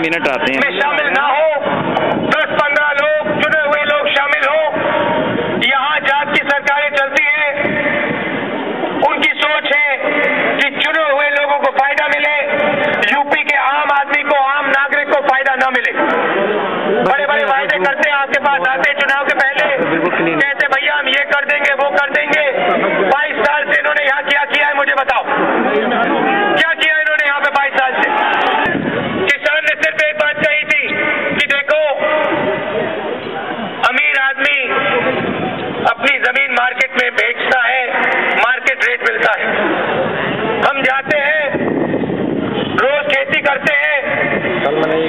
Minute आते हैं में शामिल ना हो, 10-15 लोग चुने हुए लोग शामिल हो। यहाँ जात की सरकारें चलती हैं, उनकी सोच है कि चुने हुए लोगों को फायदा मिले, यूपी के आम आदमी को, आम नागरिक को फायदा न मिले। बड़े बड़े वायदे करते हैं, आपके पास आते हैं चुनाव के पहले, कहते भैया हम ये कर देंगे, वो कर देंगे। 22 साल से इन्होंने यहाँ क्या किया है, मुझे बताओ क्या किया इन्होंने यहाँ पे 22 साल से? किसान ने सिर्फ एक बात कही थी कि देखो, अमीर आदमी अपनी जमीन मार्केट में बेचता है, मार्केट रेट मिलता है। हम जाते हैं, रोज खेती करते हैं,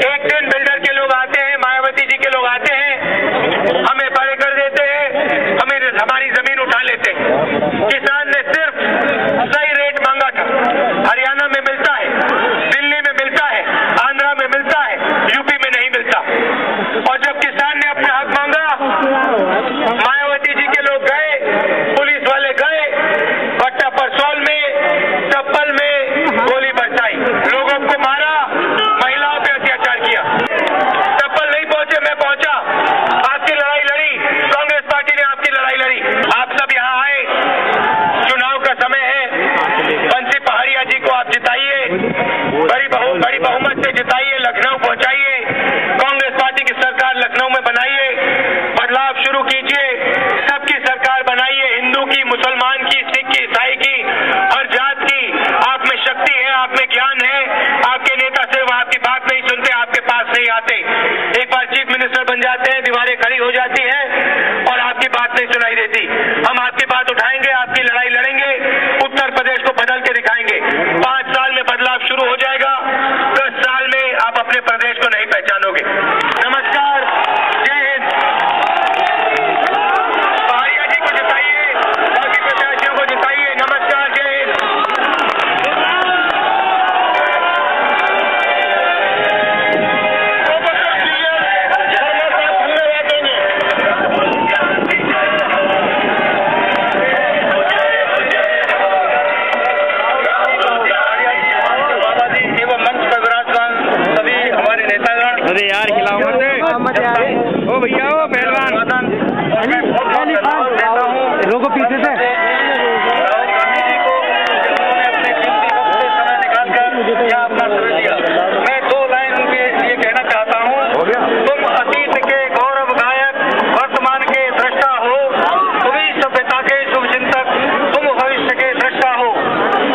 एक दिन बिल्डर के लोग आते हैं, मायावती जी के लोग आते हैं, हमें बड़े कर देते हैं, हमें हमारी जमीन उठा लेते हैं। किसान ने सिर्फ सही रेट मांगा था, हरियाणा में मिलता है, दिल्ली में मिलता है, आंध्रा में मिलता है, यूपी में नहीं मिलता। और जब किसान ने अपना हक मांगा, मायावती जी के लोग गए, पुलिस वाले गए, भट्टा परसौल में चप्पल में गोली बरसाई, लोगों को मारा, महिलाओं पे अत्याचार किया। चप्पल नहीं पहुंचे, मैं पहुंचा, आपकी लड़ाई लड़ी, कांग्रेस पार्टी ने आपकी लड़ाई लड़ी। आप सब यहाँ आए, चुनाव का समय है, बंसी पहाड़िया जी को आप जिताइए, बड़ी बहुमत से जिताइए, लखनऊ पहुंचाइए, कांग्रेस पार्टी की सरकार लखनऊ में बनाइए, बदलाव शुरू कीजिए, सबकी सरकार बनाइए, हिंदू की, मुसलमान की, सिख की, ईसाई की, हर जात की। आप में शक्ति है, आप में ज्ञान है, आपके नेता सिर्फ आपकी बात नहीं सुनते, आपके पास नहीं आते। एक बार चीफ मिनिस्टर बन जाते हैं, दीवारें खड़ी हो जाती हैं और आपकी बात नहीं सुनाई देती। हम आपकी बात उठाएंगे, आपकी लड़ाई लड़ेंगे, उत्तर प्रदेश को बदल के दिखाएंगे। 5 साल में बदलाव शुरू हो जाएगा, 10 साल में आप अपने प्रदेश को नहीं पहचानोगे। नमस्कार, जय हिंद। पहाड़िया जी को जिताइए, बाकी प्रत्याशियों को जिताइए। नमस्कार, जय हिंद। अरे यार खिलाओ मत ओ भैया, ओ पहलवान लोगों पीछे से राहुल गांधी जी को अपने कीमती वक्त से समय निकालकर यहाँ अपना समय दिया। मैं 2 लाइन उनके लिए कहना चाहता हूँ। तुम अतीत के गौरव गायक, वर्तमान के दृष्टा हो, तुम्ही सभ्यता के शुभ चिंतक, तुम भविष्य के दृष्टा हो।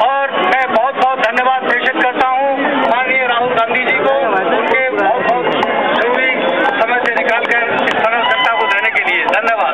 और मैं बहुत बहुत धन्यवाद प्रेषित करता हूँ माननीय राहुल गांधी जी को, उनके बहुत जरूरी समय से निकालकर इस सरल सत्ता को देने के लिए। धन्यवाद।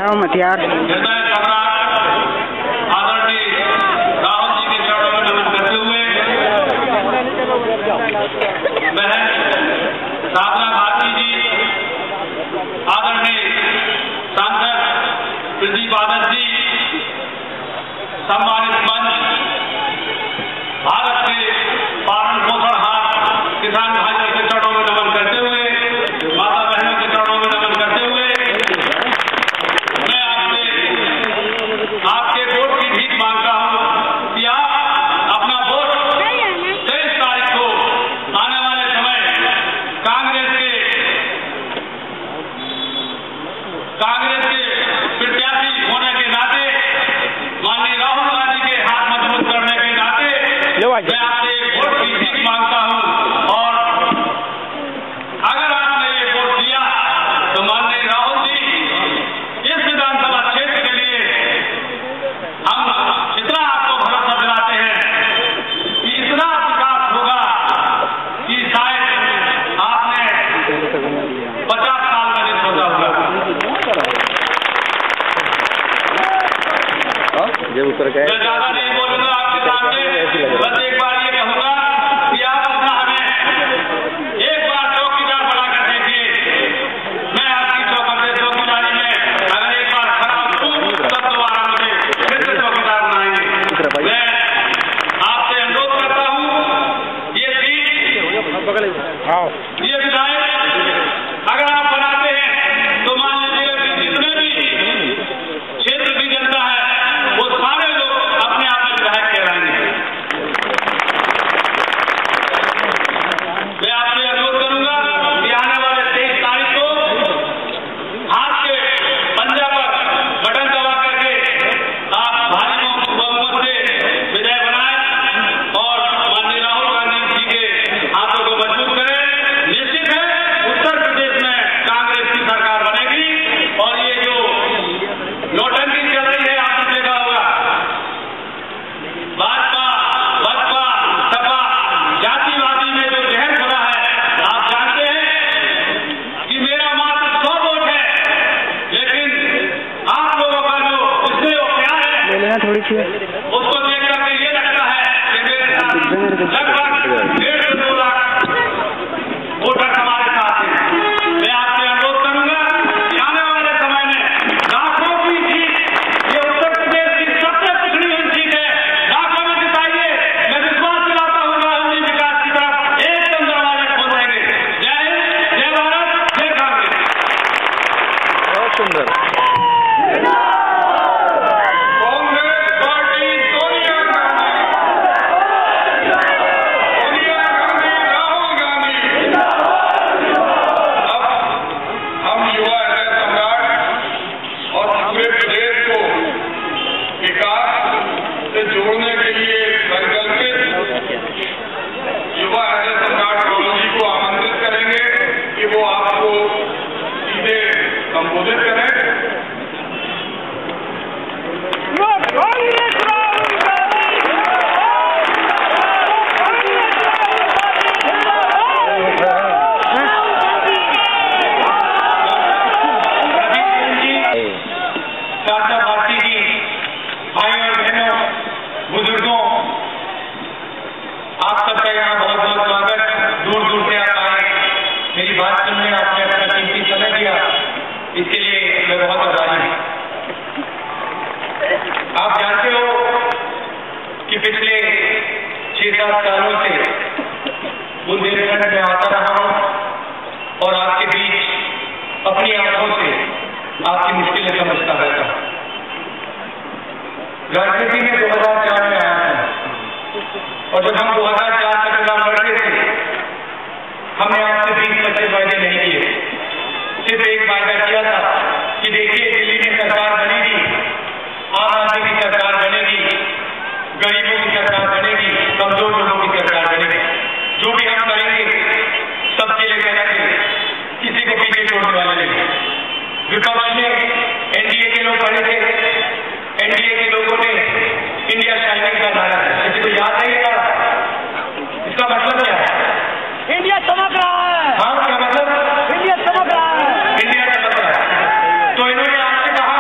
राम हथियार आदरणीय राहुल जी के चरणों में नमन करते हुए बहन साधना भारती जी, आदरणीय सांसद प्रदीप आनंद जी, सम्मानित मंच, भारत के पालन पोषणहार किसान भाइयों के चरणों में नमन करते हुए, माता बहनों के चरणों में नमन करते हुए मैं आपके वोट की भीख मांगता हूं कि आप अपना वोट 23 तारीख को आने वाले समय कांग्रेस के प्रत्याशी होने के नाते, माननीय राहुल गांधी के हाथ मजबूत करने के नाते मैं आपसे वोट की भीख मांगता हूं। और अगर आपने ये वोट दिया तो माननीय राहुल जी, इस विधानसभा क्षेत्र के लिए हम इतना आपको भरोसा दिलाते हैं कि इतना विकास होगा कि शायद आपने 50 साल में नहीं सोचा होगा। मैं ज्यादा नहीं बोलूंगा आपके सामने, बस एक बार ये कहूंगा कि आप अपना हमें एक बार चौकीदार बनाकर देखिए। मैं आपकी चौकीदारी में अगर एक बार खराब हूं तब दोबारा मुझे फिर से चौकीदार बनाएंगे। मैं आपसे अनुरोध करता हूं, ये सीट, ये विधायक अगर आप बनाते हैं तो मान लीजिए कि जितने भी क्षेत्र की जनता है वो सारे लोग अपने आप में विधायक कहलाएंगे। मैं आपसे अनुरोध करूंगा कि आने वाले 23 तारीख को हाथ के पंजा पर बटन दबा करके आप भारी बहुमत से विजय बनाएं और माननीय राहुल गांधी जी के हाथों को मजबूत करें। निश्चित है उत्तर प्रदेश में कांग्रेस की सरकार बनेगी और ये जो नोटंकी चल रही है आपने देखा होगा, भाजपा बसपा सपा जातिवादी में जो जहर खुला है, आप जानते हैं कि मेरा मात्र 100 वोट है, लेकिन आप लोगों का जो उससे प्यार है थोड़ी सी उसको देख करके ये लगता है कि मेरे साथ लगभग 1.5 से 2 लाख वोटर हमारे साथ हैं। मैं आपसे अनुरोध करूंगा कि आने वाले समय में लाखों की सीट, ये उत्तर प्रदेश की सबसे पिछड़ी हुई सीट है, लाखों में जिताइए। मैं विश्वास दिलाता हूँ राहुल जी विकास की तरफ एकदम दरवाजे खोल देंगे। जय हिंद, जय भारत, जय कांग्रेस। बहुत सुंदर। कांग्रेस पार्टी सोनिया गांधी, राहुल गांधी। अब हम युवा हृदय सम्राट और पूरे प्रदेश को विकास से जोड़ने के लिए संकल्पित युवा हृदय सम्राट राहुल जी को आमंत्रित करेंगे कि वो आपको सीधे संबोधित करें। साधना भारती जी, भाइयों और बहनों, बुजुर्गों, आप सबका यहाँ बहुत बहुत स्वागत। दूर दूर से आप आए, मेरी बात सुनने आपने अपना कीमती समय दिया, इसके लिए मैं बहुत आभारी हूँ। आप जानते हो कि पिछले 6-7 सालों से बुंदेलखंड में आता रहा हूँ और आपके बीच अपनी आंखों से आपकी मुश्किलें समझता रहता हूँ। राजनीति में 2004 में आया था और जब हम 2004 का चुनाव लड़ते थे, हमने आपसे 20-25 वायदे नहीं किए। सिर्फ एक वायदा किया था कि देखिए दिल्ली में सरकार बनेगी, आम आदमी की सरकार बनेगी, गरीबों की सरकार बनेगी, कमजोर लोगों की सरकार बनेगी। जो भी हम करेंगे सबके लिए करेंगे, किसी को पीछे छोड़ने वाले नहीं। विपक्ष में एनडीए के लोग खड़े थे, एनडीए के लोगों ने इंडिया शाइनिंग का नारा है, किसी को याद नहीं था? इसका मतलब क्या है? इंडिया चमक रहा है। हाँ, क्या मतलब? इंडिया चमक रहा है। इंडिया चमक रहा है। तो इन्होंने आपसे कहा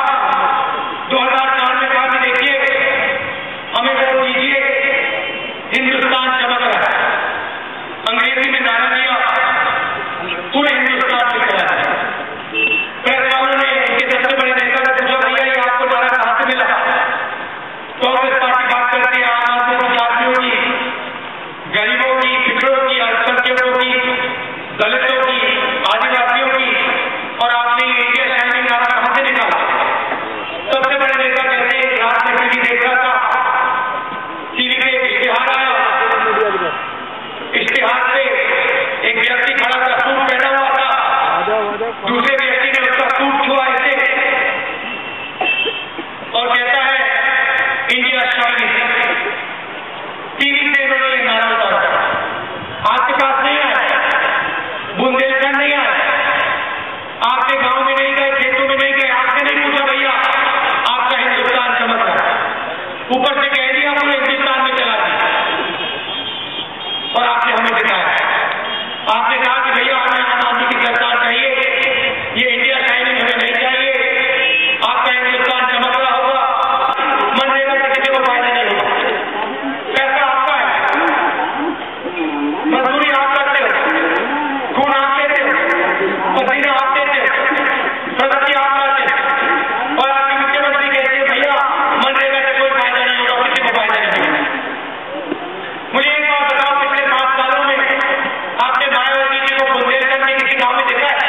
और आपने हमें दिखाया। आपने कहा कि भैया हमें आम आदमी की सरकार चाहिए, ये इंडिया शाइनिंग हमें नहीं चाहिए, आपका हिंदुस्तान चमक रहा होगा, मनरेगा से किसी को फायदा नहीं होगा, पैसा आपका है, मजदूरी आप करते हो, खून आप देते हो, पसीना आप देते हो, प्रगति आप लाते हो, और आपके मुख्यमंत्री कहते हैं भैया मनरेगा से कोई फायदा नहीं होगा, किसी को फायदा नहीं होगा। मुझे एक बात बताओ, पिछले 5 सालों में आपने मायावती जी को बुंदेलखंड में किसी गांव में देखा है?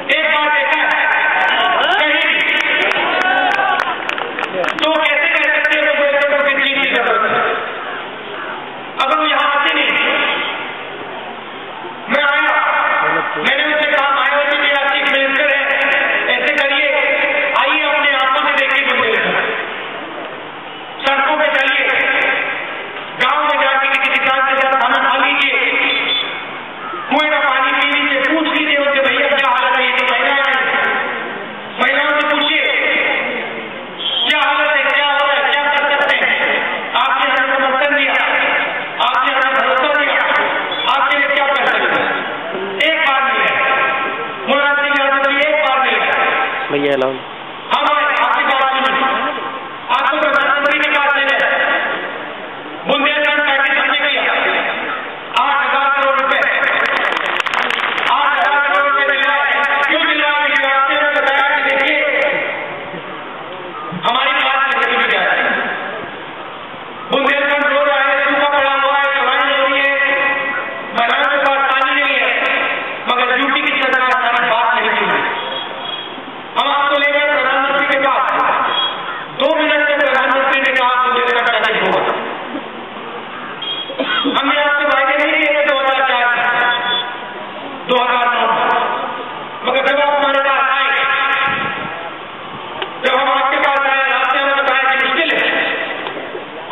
एक बार देखा है? कहीं? तो कैसे कह सकते हैं बुंदेलखंड को किस चीज की जरूरत है? अगर वो यहाँ आते नहीं, मैं आया, मैंने उनसे कहा मायावती जी आप चीफ मिनिस्टर है, ऐसे करिए, आइए अपने आंखों से देखिए बुंदेलखंड, सड़कों पे चलिए, गांव में जाके किसी किसान के साथ खाना खा लीजिए, कुएं का पानी पी लीजिए, पूछ लीजिए उनसे भैया क्या हालत है, ये तो महिलाएं आई, महिलाओं से पूछिए क्या हालत है, क्या हो रहा है, क्या कर सकते हैं। आपने हमें समर्थन दिया, आपने हमें भरोसा दिया, आपके लिए क्या कर सकते हैं? एक बार नहीं है मुलायम सिंह यादव जी, एक बार नहीं है भैया लाओ। हम आए, आपकी बात सुनी, आपको प्रधानमंत्री ने कहा देना है, बुंदेलखंड पैकेज हमने किया, 8,000 करोड़ रुपए, 8,000 करोड़ रुपए दिलवाए। क्यों दिलवाए? आपने हमें बताया कि देखिए हमारी बात नहीं सुनी जा रही, बुंदेलखंड रो रहा है, सूखा पड़ा हुआ है, लड़ाई हो रही है, महिलाओं के पास पानी नहीं है, मगर ड्यूटी की सरकार हमारी बात नहीं सुनी। हम आपको ले गए प्रधानमंत्री के पास, 2 मिनट में प्रधानमंत्री ने कहा बुंदेलखंड पैकेज होगा। हमने आपसे वायदे नहीं किए थे 2004 2009, मगर जब आप हमारे पास आए, जब हम आपके पास आए, आपने हमें बताया कि मुश्किल है,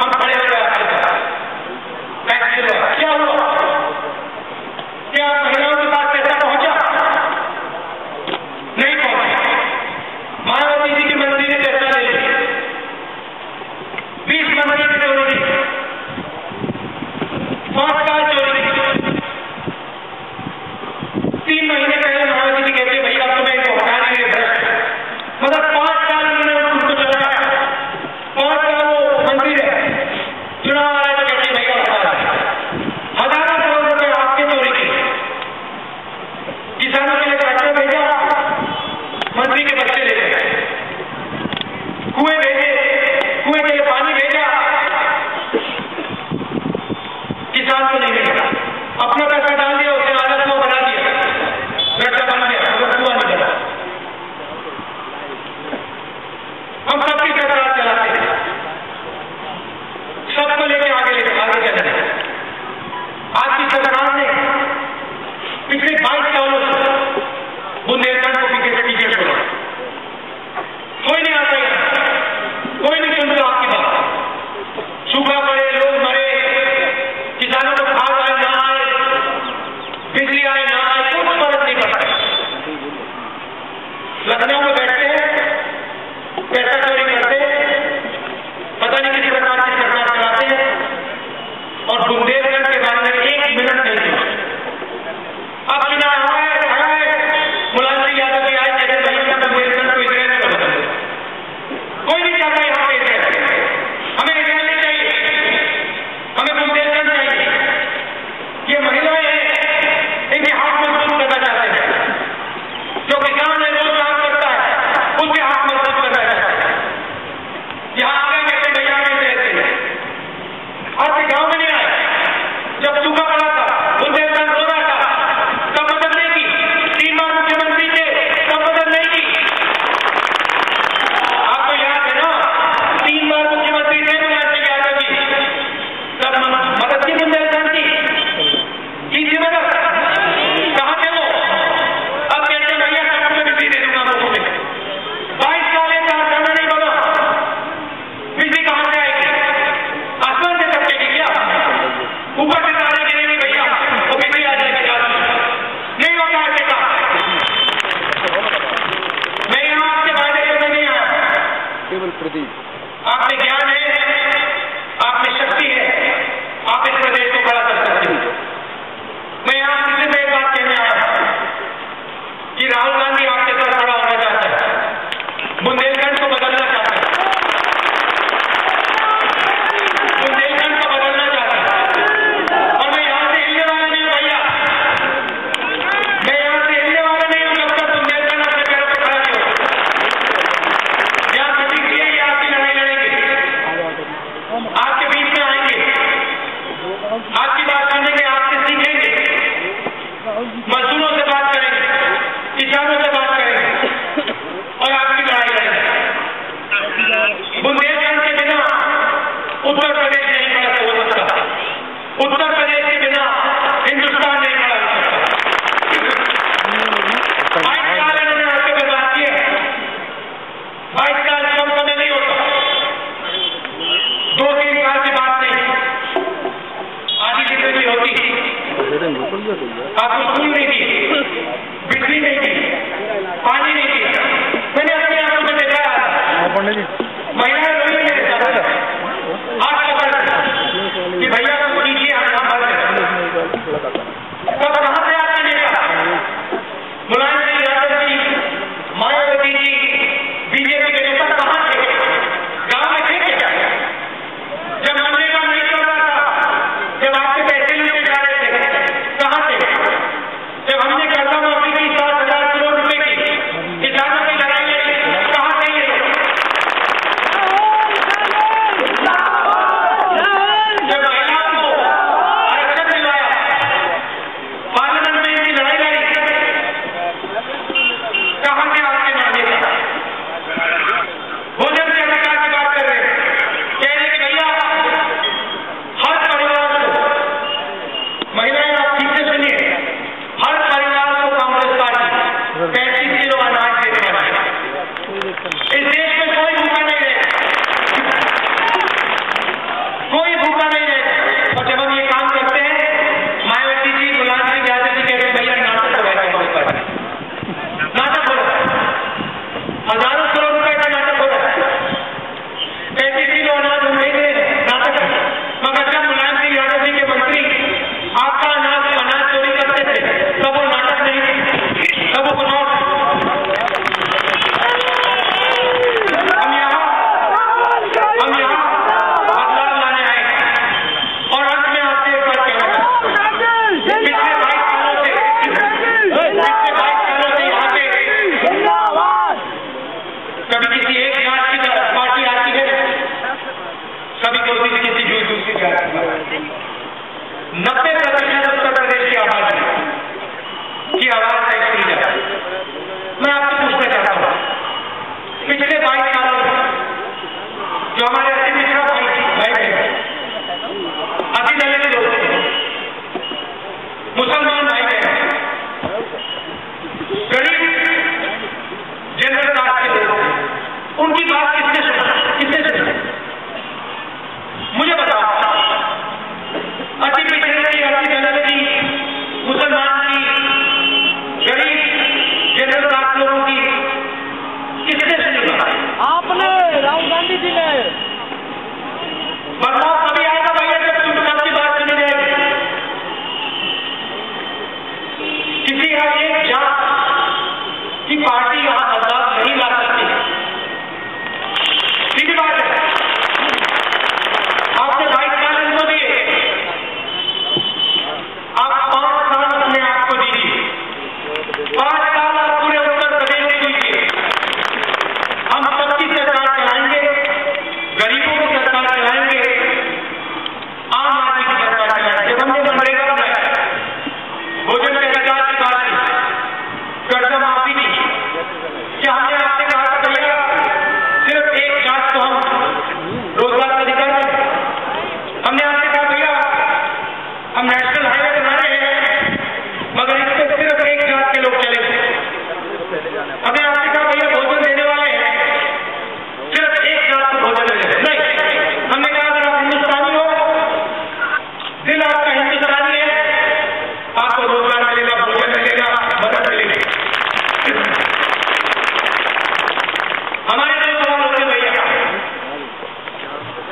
हम खड़े हो गए आपके पास, पैकेज हुआ। क्या हुआ? क्या महिलाओं के पास पैसा पहुंचा? नहीं पहुंचा। मायावती जी के मंत्री ने पैसा ले लिया, 20 मंत्री ने चोरी की, 5 साल चोरी की। 3 महीने पहले मायावती जी कहते भैया अब तुम्हें इनको हटा नहीं है भ्रष्ट, मतलब 5 साल उन्होंने उनको चलाया, 5 साल वो मंत्री रहे, चुनाव आया तो कहते भैया हटा दे। हजारों करोड़ रुपए आपके चोरी की, किसानों के लिए ट्रैक्टर भेजा, मंत्री के बच्चे ले गए, कुएं भेजे, कुएं के लिए पानी भेजा, किसान को नहीं भेजा, अपना पैसा डाल दिया, उसे आदत को बना दिया, रट्टा बन गया, मगर कुआं नहीं बना। हम सबकी सरकार चलाते हैं, सबको लेके आगे चलते हैं। आज की सरकार ने पिछले 22 सालों से बुंदेलखंड को पीछे छोड़ा, कोई नहीं आता यहाँ, कोई नहीं सुनता आपकी बात, सूखा पड़े, लोग मरे, किसानों को खाद आए ना आए, बिजली आए ना आए, कुछ फर्क नहीं पड़ता। लखनऊ में बैठते हैं, पैसा चोरी करते हैं, पता नहीं किसी प्रकार की सरकार चलाते हैं, और बुंदेलखंड के बारे में 1 मिनट नहीं सोचते। अब चुनाव आया है, मुलायम सिंह यादव जी आए, कहते भैया बुंदेलखंड को इजरायल में बदल दो। कोई नहीं चाहता यहाँ पे इजरायल, हमें इजरायल नहीं चाहिए, हमें बुंदेलखंड चाहिए। ये महिलाएं हैं, इनके हाथ मजबूत करना चाहते हैं, जो किसान है, रोज काम करता है, उसके हाथ मजबूत करना चाहते हैं। यहाँ आ गए कहते भैया में रहते हैं, आपके गांव में नहीं आए, जब सूखा पड़ा था, बुंदेलखंड रो रहा था, तब मदद नहीं मजदूरों से बात करेंगे, किसानों से बात करेंगे और आपकी लड़ाई लड़ेंगे। बुंदेलखंड के बिना उत्तर प्रदेश नहीं खड़ा हो सकता, उत्तर प्रदेश के बिना हिंदुस्तान नहीं खड़ा हो सकता। 22 साल इन्होंने आपके बर्बाद किए। 22 साल कम समय नहीं होता, 2-3 साल की बात नहीं, आधी जिंदगी होती। आपको स्कूल नहीं दी, बिजली नहीं दी, पानी नहीं दिया। मैंने अपने आंखों में देखा, महिलाएं रोई मेरे साथ, हाथ पकड़ कि भैया को कीजिए, हम भर दें। तब कहां से आपने देखा मुलायम सिंह यादव जी, मायावती जी, बीजेपी के नेता कहां थे? गांव में थे क्या? जब मनरेगा नहीं चल रहा था, जब आपके पैसे लूटे जा रहे थे, कहां थे? जब हमने कर्जा माफी की 7,000 करोड़ रुपए की, किसानों की लड़ाई लड़ी, कहां थे ये? जब महिलाओं को आरक्षण दिलाया, पार्लियामेंट में इनकी लड़ाई लड़ी, कहां थे आपके नागरिक? भोजन के अधिकार की बात कर रहे हैं, कह रहे कि भैया हर परिवार को, महिलाएं आप ठीक से सुनिए, हर परिवार को कांग्रेस पार्टी 35 किलो अनाज देने वाली है। इस देश में कोई भूखा नहीं रहेगा, कोई भूखा नहीं रहेगा। और जब हम ये काम करते हैं, मायावती जी, मुलायम सिंह यादव जी कहते हैं भैया नाटक हो रहा है, कांग्रेस पार्टी नाटक हो रहा है, हजारों करोड़ रुपए का नाटक हो रहा है, 35 किलो अनाज हम नहीं दे रहे, नाटक है। मगर जब मुलायम सिंह यादव जी के मंत्री आपका अनाज चोरी करते थे, तब वो नाटक नहीं थे, तब वो कुछ और। हम यहाँ बदलाव लाने आए और अंत में आपसे एक बात कहना चाहता हूं। पिछले 22 सालों से यहाँ पे कभी किसी एक जात की पार्टी आती है, कभी किसी दूसरी जात की पार्टी। 90% उत्तर प्रदेश की आबादी की आवाज नहीं सुनी जाती। मैं आपसे पूछना चाहता हूँ, पिछले 22 सालों में जो हमारे अति पिछड़ा भाई बहन, अति दलित लोग थे, मुसलमान भाई बहन, गरीब जनरल कास्ट के लोग थे, उनकी बात किसने सुना? मुझे बताओ, अति पिछड़े की, अति दलित की, मुसलमान की, गरीब जनरल कास्ट लोगों की किसने सुनी बात? आपने, राहुल गांधी जी ने। बदलाव कभी आएगा भैया जब तुम सबकी बात सुनी जाएगी। किसी एक जात की पार्टी यहाँ बदलाव नहीं ला सकती, सीधी बात है। आपने 22 साल इनको दिए, आप 5 साल अपने आप को दीजिए, 5 साल आप पूरे उत्तर प्रदेश को दीजिए। हम सबकी सरकार चलाएंगे, गरीबों की सरकार चलाएंगे, आम आदमी की सरकार चलाएंगे। जब हमने मनरेगा बनाया, भोजन के अधिकार की बात की, कर्जा माफी की, क्या हमने आपसे कहा था भैया सिर्फ एक जात को हम रोजगार का अधिकार दें? हमने आपसे कहा भैया हम नेशनल हाईवे बना रहे हैं, मगर इस पर सिर्फ एक जात के लोग चले? हमने आपसे कहा भैया भोजन देने वाले हैं, सिर्फ एक जात को भोजन देने? नहीं, हमने कहा अगर आप हिंदुस्तानी हो, दिल आपका हिंदुस्तानी है, आपको रोजगार मिलेगा, भोजन मिलेगा, मदद मिलेगी। हमारे 2 सवाल होते भैया,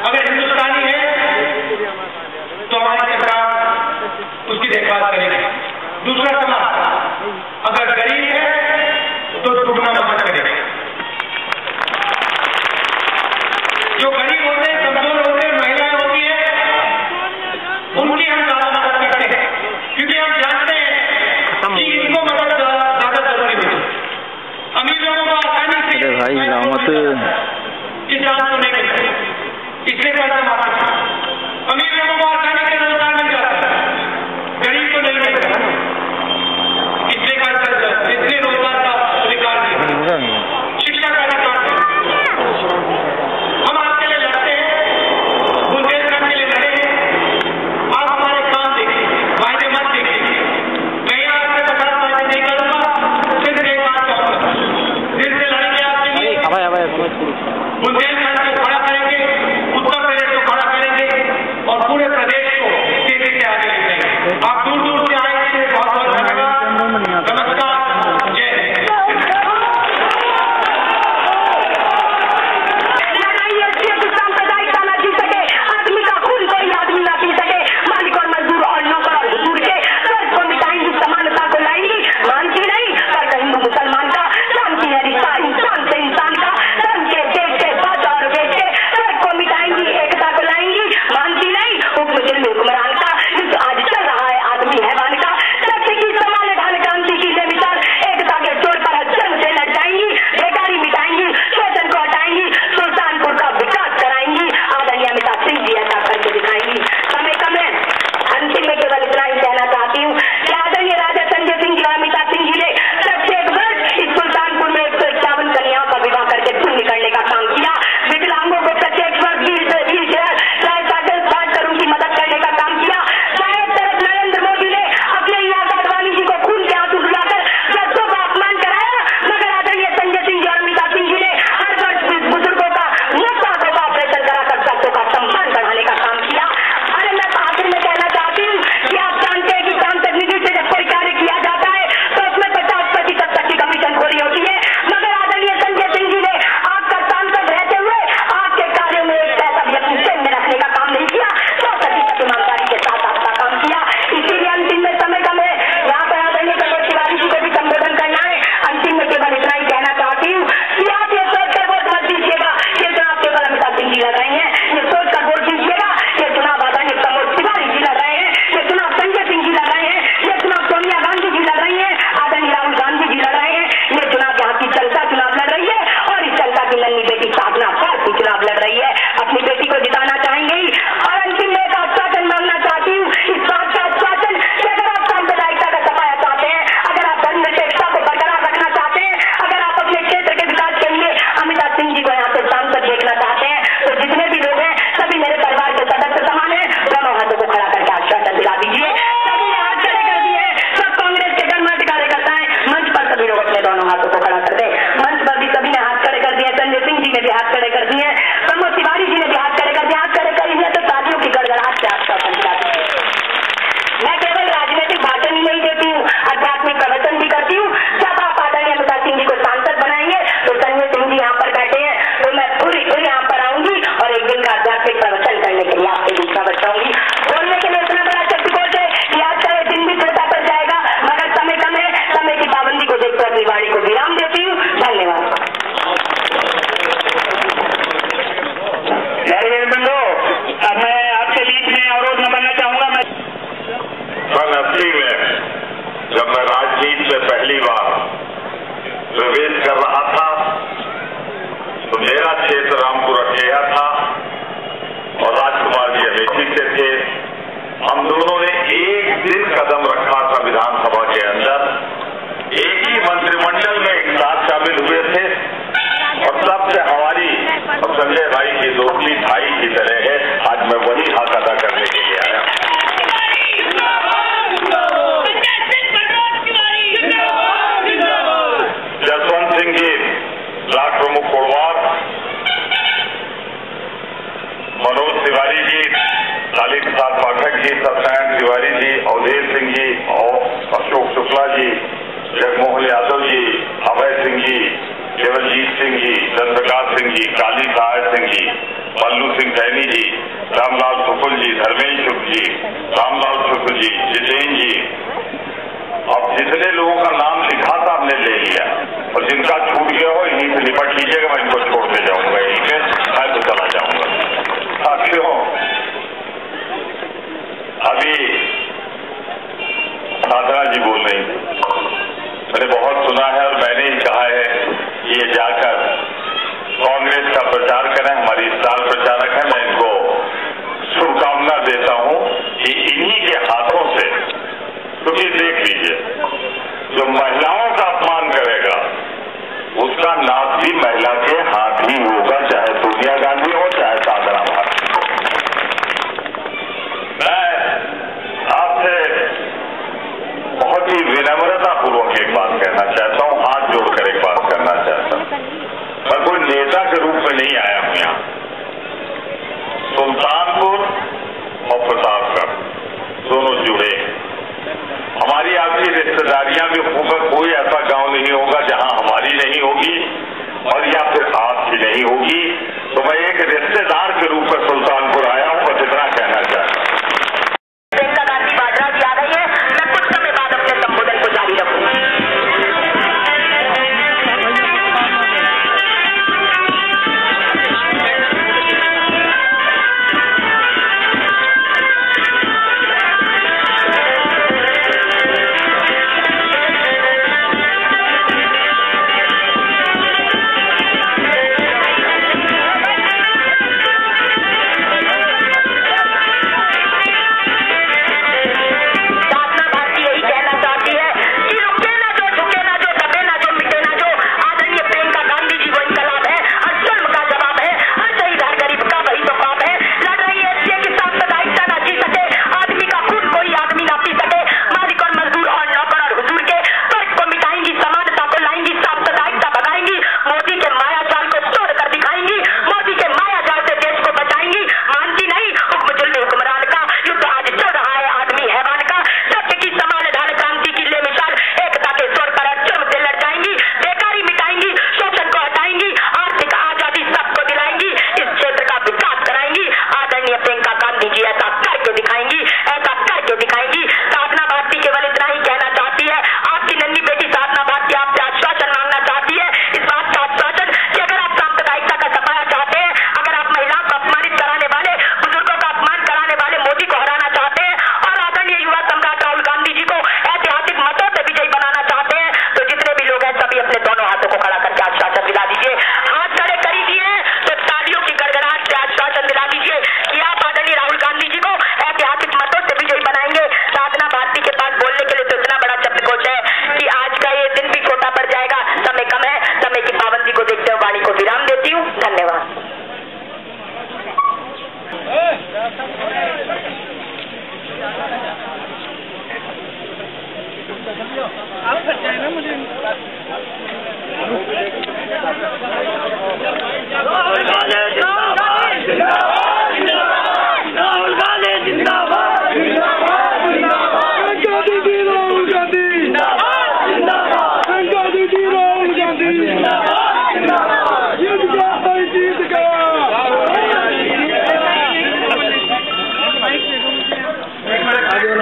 अगर हिंदुस्तानी है तो हमारी सरकार उसकी देखभाल करेगी। दूसरा सवाल, अगर गरीब है तो दुगना मदद करेगी। जो गरीब होते हैं, कमजोर होते हैं, महिलाएं होती है, उनकी हम ज्यादा मदद करते हैं, क्योंकि हम जानते हैं कि इनको मदद ज्यादा जरूरी होती है। अमीर लोगों को आसानी से किसान को नहीं मिलते, इसलिए कर्जा माफी। अमीर लोगों को आसानी से रोजगार मिल जाता है, गरीब को नहीं मिलता। 1980 में जब मैं राजनीति में पहली बार प्रवेश कर रहा था तो मेरा क्षेत्र रामपुर अकेला था और राजकुमार जी अमेठी से थे। हम दोनों ने एक दिन कदम रखा था विधानसभा के अंदर, एक ही मंत्रिमंडल में एक साथ शामिल हुए थे और तब से हमारी और संजय भाई की दोस्ती भाई की तरह है। आज मैं वही हक अदा करने के लिए आया। जसवंत सिंह जी ब्लॉक प्रमुख कोड़वार, मनोज तिवारी जी, लाली प्रसाद पाठक जी, सत्यनारायण तिवारी जी, अवधेश सिंह जी और अशोक शुक्ला जी, जगमोहन यादव जी, अभय सिंह जी, केवलजीत सिंह जी, चंद्रकांत सिंह जी, काली सहाय सिंह जी, मल्लू सिंह सैनी जी, रामलाल शुक्ल जी, धर्मेंद्र शुक्ल जी, रामलाल शुक्ल जी, जितेंद्र जी। अब जितने लोगों का नाम लिखा था हमने ले लिया और जिनका छूट गया हो इन्हीं से निपट लीजिएगा। मैं इनको छोड़ते जाऊंगा, यहीं पे मैं तो चला जाऊंगा। साथियों, अभी साधना जी बोल रही थी, मैंने बहुत सुना है और मैंने ही कहा है कि ये जाकर कांग्रेस का प्रचार करें। हमारी स्टार प्रचारक है, मैं इनको शुभकामना देता हूं कि इन्हीं के हाथों से, क्योंकि देख लीजिए जो महिलाओं का अपमान करेगा उसका नाश भी महिला के हाथ ही होगा, चाहे सोनिया गांधी हो चाहे साधना भारती। मैं आपसे बहुत ही विनम्रता पूर्वक एक बात कहना चाहता हूं, हाथ जोड़कर एक बात करना चाहता हूं। मैं कोई नेता के रूप में नहीं आया हूं यहां। सुल्तानपुर और प्रतापगढ़ दोनों जुड़े, हमारी आपकी रिश्तेदारियां भी होगा, कोई ऐसा गांव नहीं होगा जहां हमारी नहीं होगी और या फिर आपकी नहीं होगी। तो मैं एक रिश्तेदार के रूप में सुल्तानपुर आया हूं, बस इतना कहना चाहता हूं।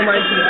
माइक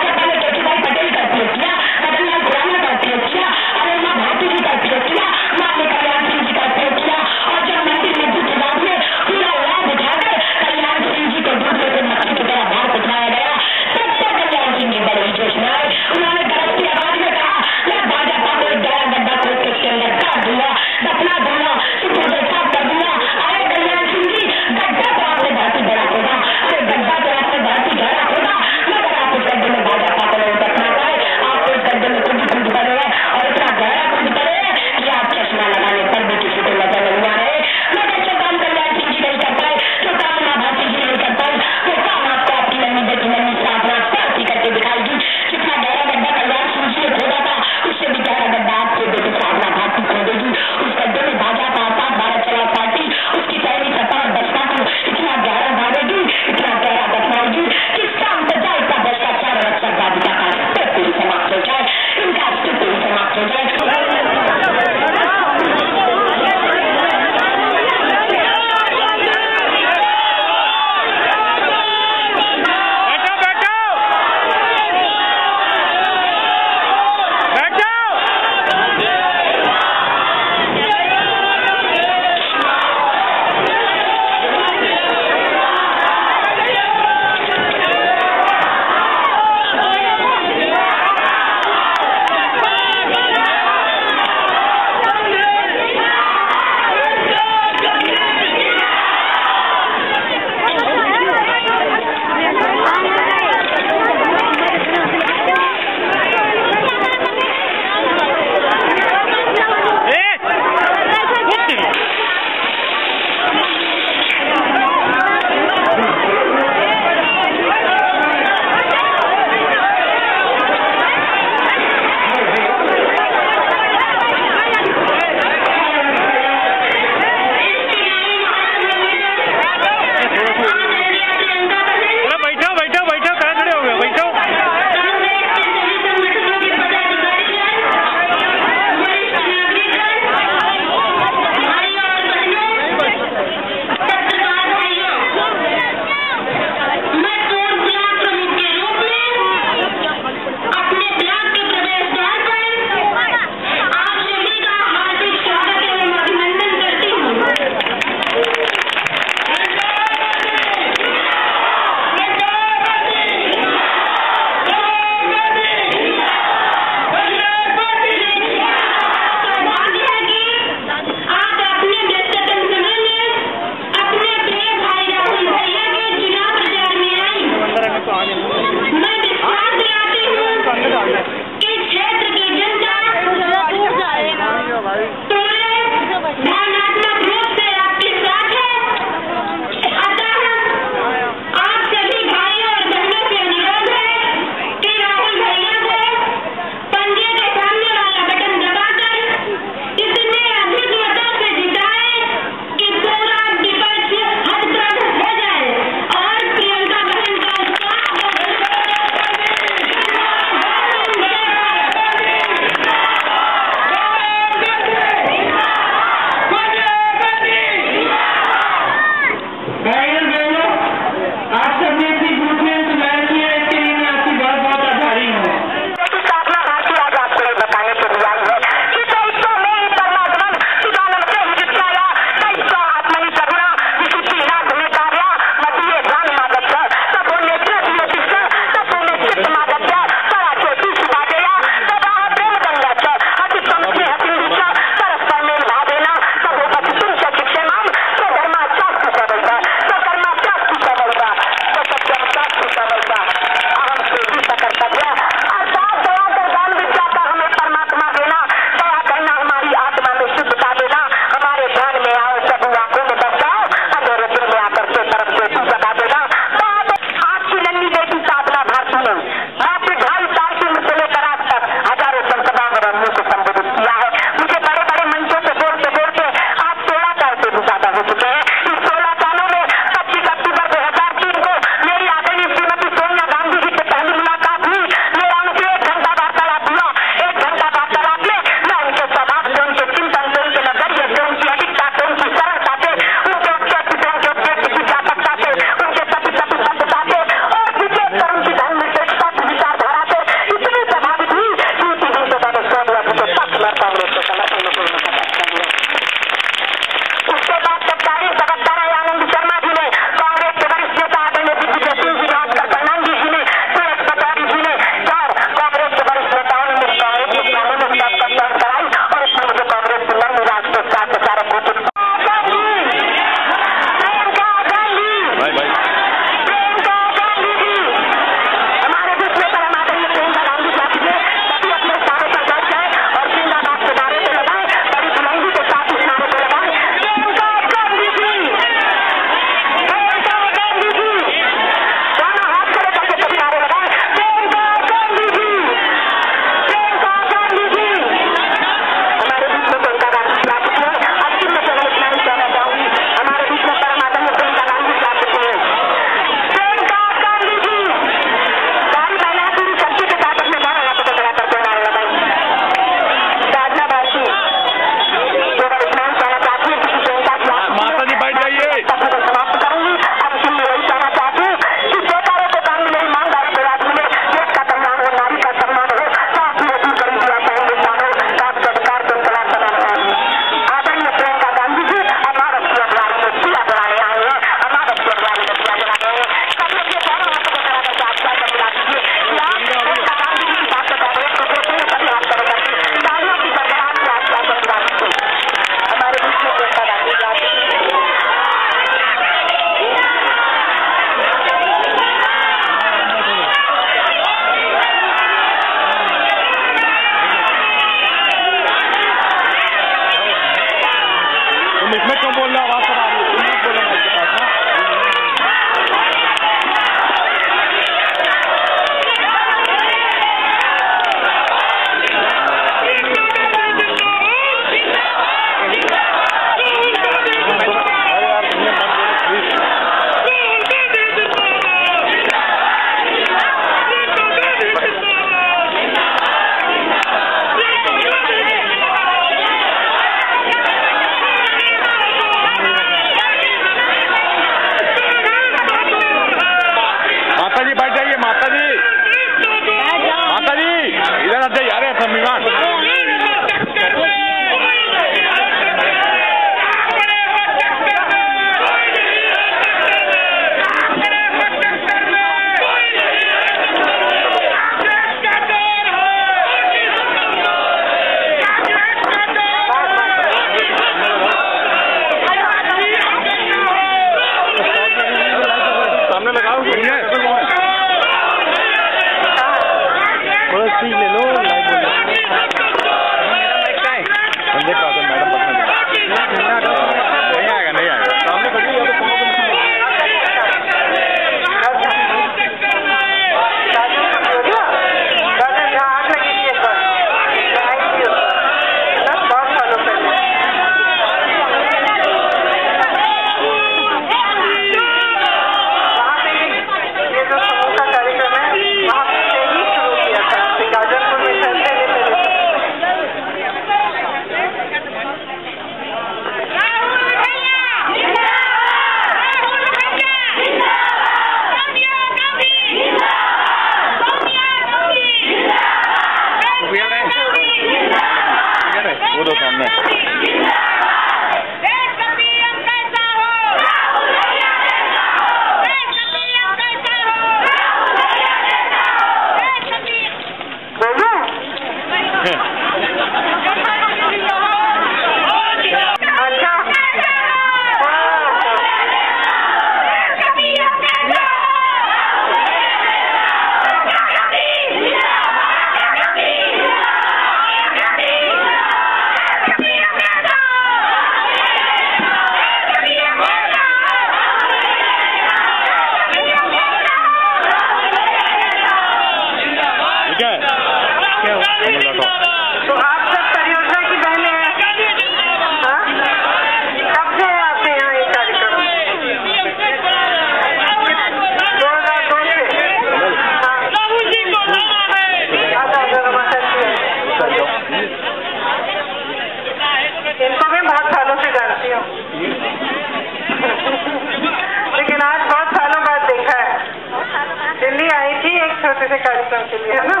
छोटे से कार्यक्रम के लिए, है ना?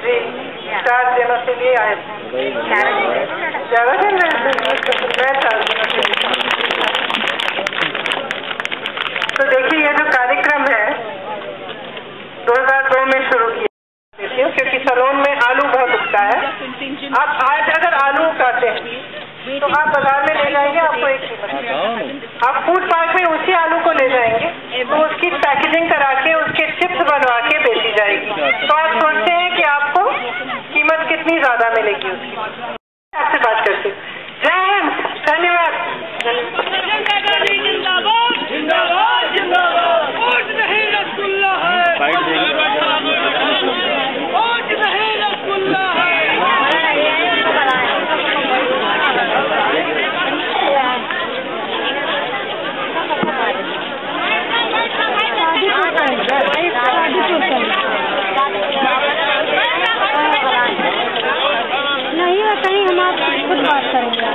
जी, 4 दिनों के लिए आए थे। 11 दिन मैं 4 दिनों के लिए। तो देखिए, ये जो कार्यक्रम है 2002 में शुरू किया, क्योंकि सलोन में आलू बहुत उगता है। आप आज अगर आलू उगाते हैं तो आप बाजार में ले जाएंगे, आपको एक कीमत। आप फूड पार्क में उसी आलू को ले जाएंगे तो उसकी पैकेजिंग करा के उसके चिप्स बनवा के बेची जाएगी। तो आप सोचते हैं कि आपको कीमत कितनी ज्यादा मिलेगी उसकी। आपसे बात करते। जय हिंद, धन्यवाद। नहीं बताइए, हम आप खुद बात करेंगे।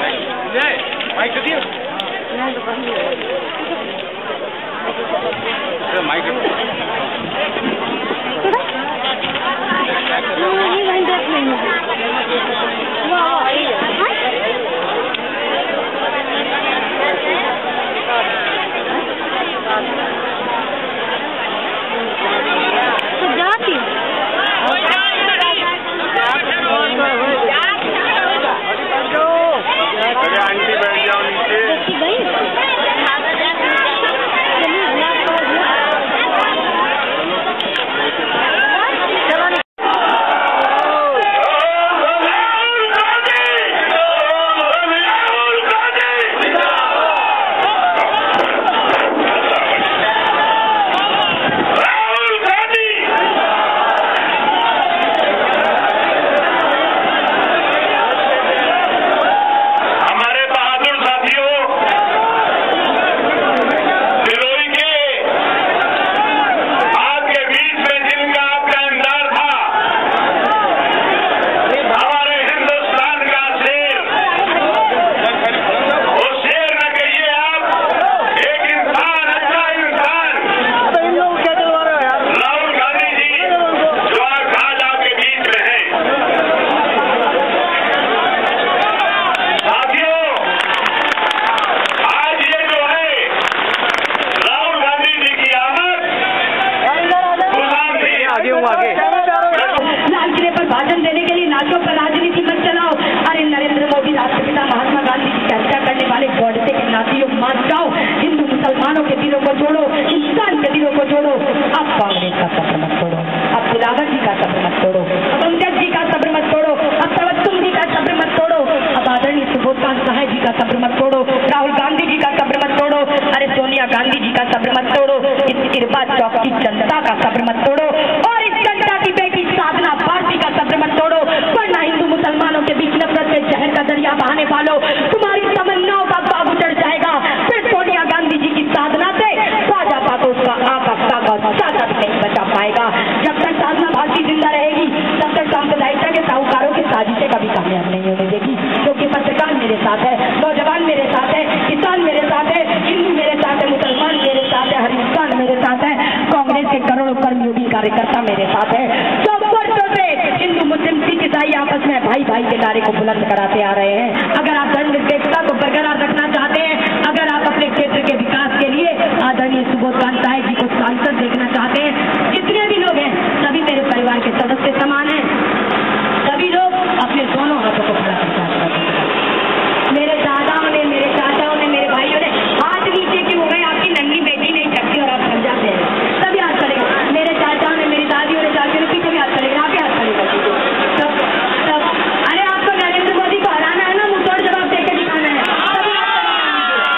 वहीं देख लेंगे। तो जाती आंटी बैठ जाओ नीचे। लाल किले पर भाषण देने के लिए नाचों पर राजनीति मत चलाओ। अरे नरेंद्र मोदी, राष्ट्रपिता महात्मा गांधी की चर्चा करने वाले गॉडसे के नातियों मान जाओ। हिंदू मुसलमानों के दिलों को जोड़ो, इंसान के दिलों को जोड़ो। अब कांग्रेस का सब्र मत तोड़ो, अब दिलावर जी का सब्र मत तोड़ो, अब अमजद जी का सब्र मत तोड़ो, अब तबस्सुम जी का सब्र मत तोड़ो, अब आदरणीय सुबोधकांत सहाय जी का सब्र मत तोड़ो, राहुल गांधी जी का सब्र मत तोड़ो, अरे सोनिया गांधी जी का सब्र मत तोड़ो, इस इरबाज चौक की जनता का सब्र मत तोड़ो, और इस जनता की बेटी साधना भारती का सब्र मत तोड़ो। वरना हिंदू मुसलमानों के बीच नफरत के जहर का दरिया बहाने वालों, तुम्हारी तमन्नाओं का बाग उजड़ जाएगा। फिर सोनिया गांधी जी की साधना से भाजपा को उसका आपका साधा भी नहीं बचा पाएगा। जब तक साधना भारती जिंदा रहेगी तब तक सांप्रदायिकता के साहूकारों की साजिशें कभी कामयाब नहीं होने देगी। क्योंकि पत्रकार मेरे साथ है, नौजवान मेरे साथ है, किसान मेरे साथ है, हिंदू मेरे साथ है, मुसलमान मेरे साथ है, हर इंसान मेरे साथ है, कांग्रेस के करोड़ों कर्मयोगी कार्यकर्ता मेरे साथ है। जो वर्षों से हिंदू मुस्लिम सिख ईसाई आपस में भाई भाई के नारे को बुलंद कराते आ रहे हैं। अगर आप धर्मनिरपेक्षता को बरकरार रखना चाहते हैं, अगर आप अपने क्षेत्र के विकास के लिए आदरणीय सुबोधकांत साहब जी को सांसद देखना चाहते हैं, जितने भी लोग हैं सभी मेरे परिवार के सदस्य समान हैं, सभी लोग अपने दोनों हाथों को खड़ा करते हैं। मेरे दादाओं ने, मेरे चाचाओं ने, मेरे भाइयों ने हाथ नीचे क्यों हो गए? आपकी नन्ही बेटी नहीं सकती और आप समझाते हैं, तभी हाथ चलेगा। मेरे चाचाओं ने, मेरी दादियों ने, चाचियों ने पीछे भी हाथ चलेगा, आप हाथ चलेगा। अरे आपको नरेंद्र मोदी को हराना है ना, मुंह तोड़ जवाब देकर दिखाना है, तभी हाथ चलेगा।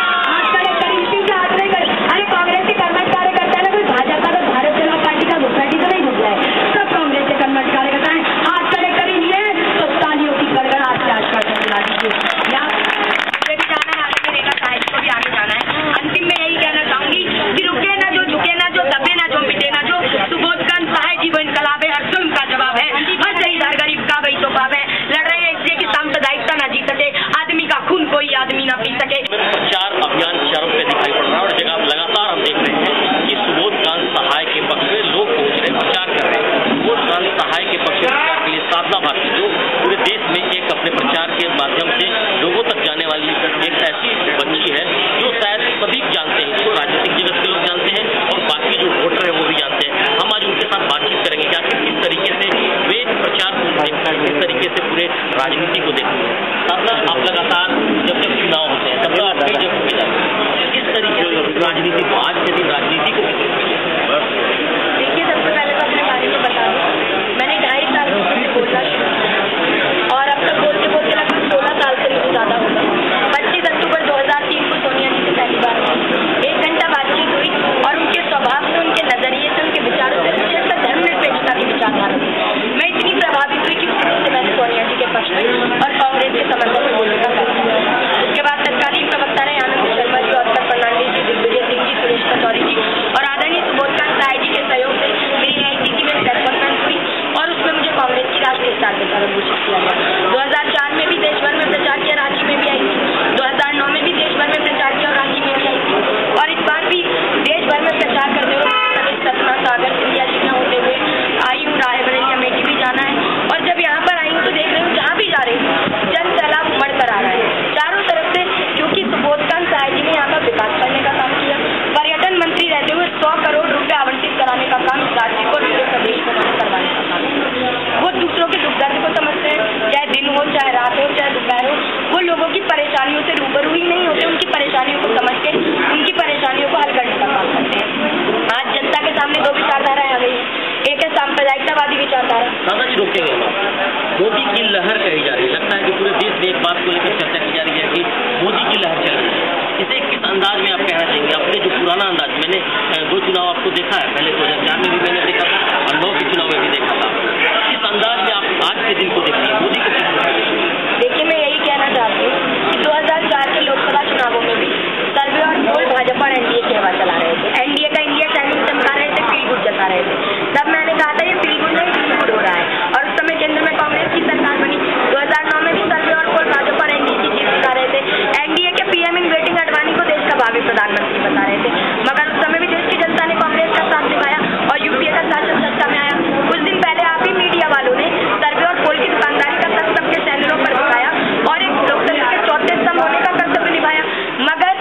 बात को लेकर चर्चा की जा रही है कि मोदी की लहर चल रही है, इसे किस अंदाज में आप कहना चाहेंगे? अपने जो पुराना अंदाज, मैंने 2 चुनाव आपको देखा है, पहले 2004 में भी मैंने देखा था और 9 के चुनाव में भी देखा था, किस अंदाज में आप आज के दिन को देखते हैं, मोदी को किस तरह? देखिए, मैं यही कहना चाहती हूँ कि 2004 के लोकसभा चुनावों में भी सर्वे और पोल भाजपा और एनडीए की हवा चला रहे थे। एनडीए का इंडिया चैलेंज चमका रहे थे, फील गुड जता रहे थे। तब मैंने कहा था ये फील गुड नहीं, फील गुड हो रहा है। और उस समय केंद्र में कांग्रेस की सरकार बनी। 2009 में भी सर्वे और पोल भाजपा और एनडीए की जीत दिखा रहे थे। एनडीए के पीएम इन वेटिंग अडवाणी को देश का भावी प्रधानमंत्री बता रहे थे, मगर उस समय भी देश की जनता ने कांग्रेस का साथ दिखाया और यूपीए का शासन सत्ता में आया। कुछ दिन पहले आप ही मीडिया वालों ने सर्वे और पोल की दुकानदारी का तक सबके चैनलों पर दिखाया और एक लोकतंत्र के चौथे स्तंभ होने का कर्तव्य निभाया, मगर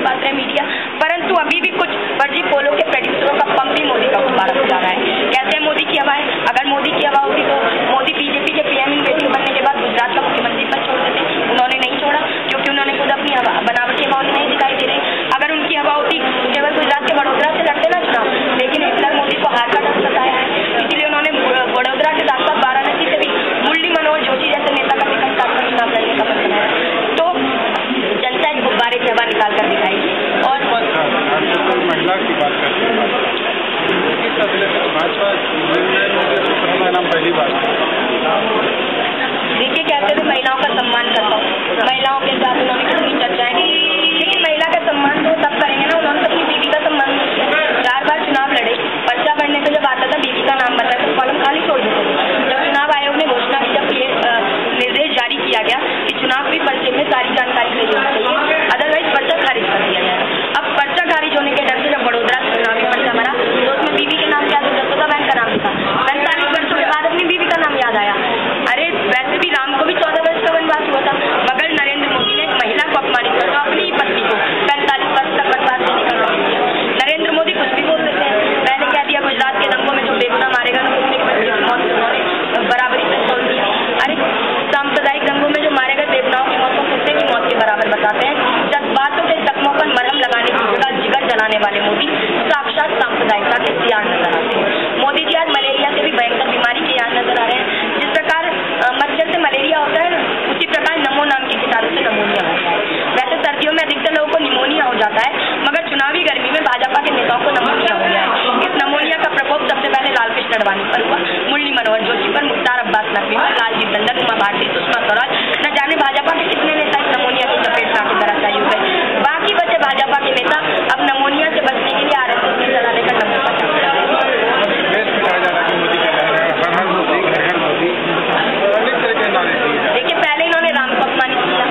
बात रहे मीडिया, परंतु अभी भी कुछ फर्जी पोलों के प्रोड्यूसरों का पंप भी मोदी का गुब्बारा फैला रहा है। कहते हैं मोदी की हवा है, अगर मोदी की हवा होती तो मोदी बीजेपी के पीएम इन वेटिंग बनने के बाद गुजरात का मुख्यमंत्री पद छोड़ देते, उन्होंने नहीं छोड़ा क्योंकि उन्होंने खुद अपनी बनावटी हवा नहीं दिखाई दे रही। अगर उनकी हवा होती तो केवल गुजरात के वडोदरा से लड़ते ना चुनाव, लेकिन हिटलर मोदी को हार का डर सताया है, इसलिए उन्होंने वडोदरा के साथ साथ वाराणसी से भी मुरली मनोहर जोशी जैसे नेता का टिकट काटकर चुनाव लड़ने का मन बनाया। तो जनता इस गुब्बारे की हवा निकाल कर दिखाएगी। और महिला की बात करते हैं, भाजपा नाम पहली बार देखिए कहते थे महिलाओं का सम्मान करता हूँ, महिलाओं के साथ उन्होंने कितनी चर्चाएं की, लेकिन महिला का सम्मान तो तब करेंगे ना, उन्होंने अपनी बीवी का सम्मान नहीं किया। 4 बार चुनाव लड़े, पर्चा भरने पे जब आता था बीवी का नाम बताया तो कॉलम खाली छोड़ देते थे। जब चुनाव आयोग ने घोषणा की, जब ये निर्देश जारी किया गया कि चुनाव की पर्चे में सारी जानकारी नहीं होनी चाहिए, अदरवाइज पर्चा खारिज कर दिया जाएगा। अब पर्चा खारिज होने के डर से जब वडोदरा से चुनावी पर्चा मरा तो उसमें बीवी के नाम याद हो जाता था, बहन का नाम था। 45 वर्षों के बाद अपनी बीवी का नाम याद आया। अरे वैसे भी राम को भी 14 वर्ष का वनवास हुआ था, मगर नरेंद्र मोदी ने एक महिला को अपमानित करता अपनी ही पत्नी को 45 वर्ष तक वनवास देने का काम किया। नरेंद्र मोदी कुछ भी बोल देते हैं, पहले कह दिया गुजरात के दंगों में जो बेगुनाह मारेगा तो उसने बच्चे की मौत उन्होंने बराबरी से तोड़ दिया। अरे सांप्रदायिक दंगों में जो मारे गए बेगुनाहों की मौत को कुत्ते की मौत के बराबर बताते हैं। जज्बातों के जख्मों पर मरहम लगाने की जगह जिगर जलाने वाले मोदी साक्षात सांप्रदायिकता के सियार नजर आते हैं। मोदी जी आज मलेरिया से भी भयंकर बीमारी के याद नजर आ रहे हैं। जिस प्रकार मच्छर से मलेरिया होता है उसी प्रकार नमो नाम के कीटाणु से नमोनिया होता है। वैसे सर्दियों में अधिकतर लोगों को निमोनिया हो जाता है, मगर चुनावी गर्मी में भाजपा के नेताओं को नमोनिया हो गया है। इस नमोनिया का प्रकोप सबसे पहले लालकृष्ण अडवाणी पर हुआ, मुरली मनोहर जोशी पर, मुख्तार अब्बास नकवी पर, लालजी टंडन, उमा भारती, सुषमा स्वराज, न जाने भाजपा के कितने नेता इस नमोनिया की चपेट में आके धराशायी हो गए। बाकी बचे भाजपा के नेता अब नमोनिया से बचने के लिए आरएसएस में चलाने का नमो देखिए, पहले इन्होंने राम को अपमानित किया,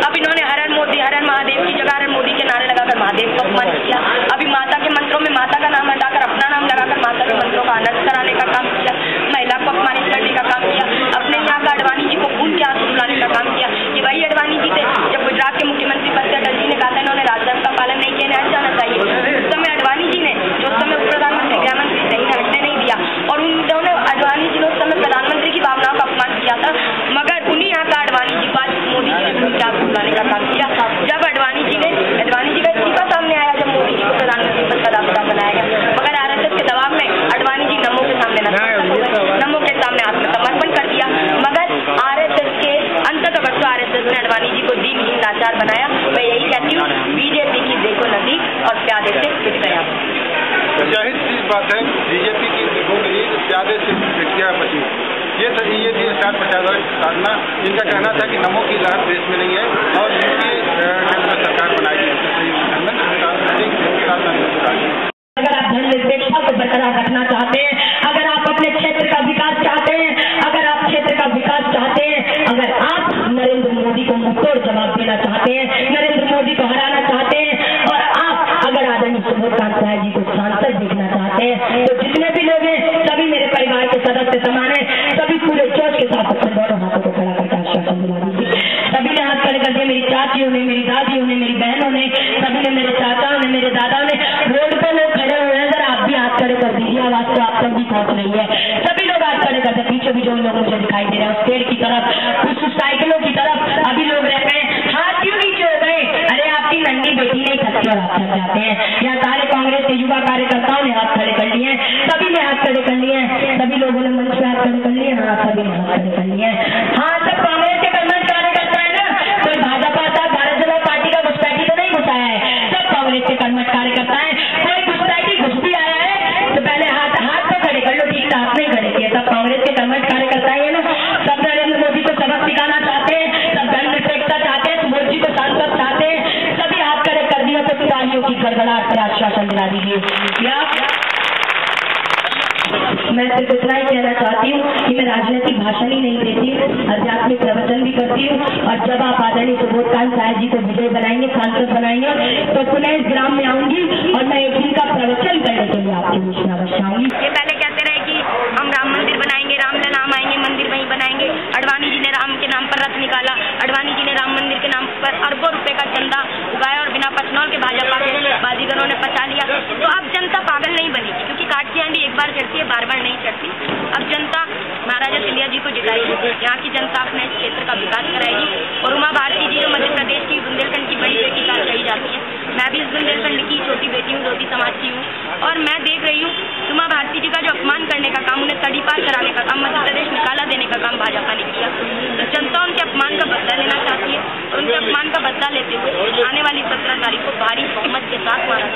अब इन्होंने हर हर महादेव की जगह हर मोदी के नारे लगाकर महादेव को अपमानित किया। अभी माता के मंत्रों में माता का नाम हटाकर अपना नाम लगाकर माता के मंत्रों का अनर्थ कराने का काम किया, महिला को अपमानित करने का काम किया, अपने यहाँ का अडवाणी जी को खून के आंसू रुलाने का काम किया। कि वही अडवाणी जी थे जब गुजरात के मुख्यमंत्री पद से अटल जी ने कहा था इन्होंने राजधर्म का पालन नहीं किया, न्याय जाना चाहिए। उस समय अडवाणी जी ने, जो उस समय उप प्रधानमंत्री गृहमंत्री थे, इन्हें हटने नहीं दिया और उन्होंने अडवाणी जी ने उस समय प्रधानमंत्री की भावनाओं का अपमान किया था, मगर उन्हीं यहाँ का अडवाणी जी को आज मोदी जी ने खून के आंसू रुलाने का काम किया। जब अडवाणी जी का इस्तीफा सामने आया, जब मोदी जी को प्रधानमंत्री पद का दावेदार बनाया गया, मगर आरएसएस के दबाव में अडवाणी जी नमो के सामने नमो के सामने आत्मसमर्पण कर दिया। मगर आरएसएस के अंततः तो आरएसएस ने अडवाणी जी को दीनहीन लाचार बनाया। मैं यही कहती हूँ, बीजेपी की देखो नजदीक और प्यादे से फिट गया। जाहिर सी बात है, बीजेपी की देखो नजदीक प्यादे से फिट गया बची। ये थी स्टार प्रचारक साधना, जिनका कहना था कि नमो की लहर देश में नहीं है और यूपी सरकार बनाएगी। अगर आप धर्मनिरपेक्षता को बरकरार रखना चाहते हैं, अगर आप अपने क्षेत्र का विकास चाहते हैं, अगर आप क्षेत्र का विकास चाहते हैं, अगर आप नरेंद्र मोदी को मुंहतोड़ जवाब देना चाहते हैं, नरेंद्र मोदी को हराना चाहते हैं और आप अगर आदरणीय सुबोध कांत राय जी को सांसद देखना चाहते हैं, तो जितने भी लोग हैं सभी मेरे परिवार के सदस्य समान है, सभी पूरे जोश के साथ अपने दोनों हाथों को खड़ा करके आश्वासन दिला दीजिए। सभी ने हाथ खड़े कर दिए, मेरी चाचियों ने, मेरी दादियों ने, मेरी बहनों ने, सभी ने, मेरे चाचाओं ने, मेरे दादाओं ने, रोड पे लोग खड़े हुए हैं, आप भी हाथ खड़े कर दीजिए, आवाज तो आप तक भी पहुंच रही है। सभी लोग हाथ खड़े करते, पीछे भी जो लोग मुझे दिखाई दे रहे हैं, उस पेड़ की तरफ, उस साइकिलों की तरफ अभी लोग रह गए, हाथ क्यों नीचे हो गए? अरे आपकी नन्ही बेटी नहीं थकती और आप थक जाते हैं। यहाँ सारे कांग्रेस के युवा कार्यकर्ताओं ने हाथ खड़े कर लिए हैं, सभी ने हाथ खड़े कर लिए हैं, सभी लोगों ने मंच पे हाथ खड़े कर लिए, हाँ सभी ने हाथ खड़े कर लिए हैं। हाँ, सब कांग्रेस के कर्मठ कार्यकर्ता है ना, कोई भाजपा था भारत जनता पार्टी का घुसपैठी तो नहीं घुसाया है, सब कांग्रेस के कर्मठ कार्यकर्ता है। कोई घुसपैठी घुस भी आया है तो पहले हाथ तो खड़े कर लो, ठीक हाथ नहीं खड़े किए, सब कांग्रेस के कर्मठ कार्यकर्ता है ना, सब नरेंद्र मोदी को सबक सिखाना चाहते हैं, सब धर्मनिरपेक्षता चाहते हैं, सुबोध जी को सांसद चाहते हैं, सभी हाथ खड़े कर दिया तो तालियों की गड़गड़ाहट से आश्वासन दिला दीजिए। मैं सिर्फ इतना ही कहना चाहती हूँ कि मैं राजनीतिक भाषण ही नहीं देती हूँ, आध्यात्मिक प्रवचन भी करती हूँ और जब आप आदरणीय सुबोध कांत राय जी को विजय बनाएंगे, सांसद बनाएंगे, तो पुनः इस ग्राम में आऊंगी और मैं एक दिन का प्रवचन करने के लिए आपके बीच में अवश्य आऊंगी। ये पहले कहते रहे कि हम राम मंदिर बनाएंगे, रामलला आएंगे, मंदिर वहीं बनाएंगे। अडवाणी जी ने राम के नाम पर रथ निकाला, अडवाणी जी ने राम मंदिर के नाम पर अरबों रुपए का चंदा उगाया और बिना पचनौल के भाजपा बार चढ़ती है, बार बार नहीं चढ़ती। अब जनता महाराजा सिंधिया जी को जिताएगी, यहाँ की जनता अपने इस क्षेत्र का विकास कराएगी। और उमा भारती जी जो मध्य प्रदेश की बुंदेलखंड की बड़ी बेटी कहा कही जाती है, मैं भी इस बुंदेलखंड की छोटी बेटी हूँ, धोती समाज की हूँ। और मैं देख रही हूँ उमा भारती जी का जो अपमान करने का काम, उन्हें तड़ी पार कराने का काम, मध्य प्रदेश निकाला देने का काम भाजपा ने किया। तो जनता उनके अपमान का बदला लेना चाहती है और उनके अपमान का बदला लेते हुए आने वाली 17 तारीख को भारी बहुमत के साथ मारा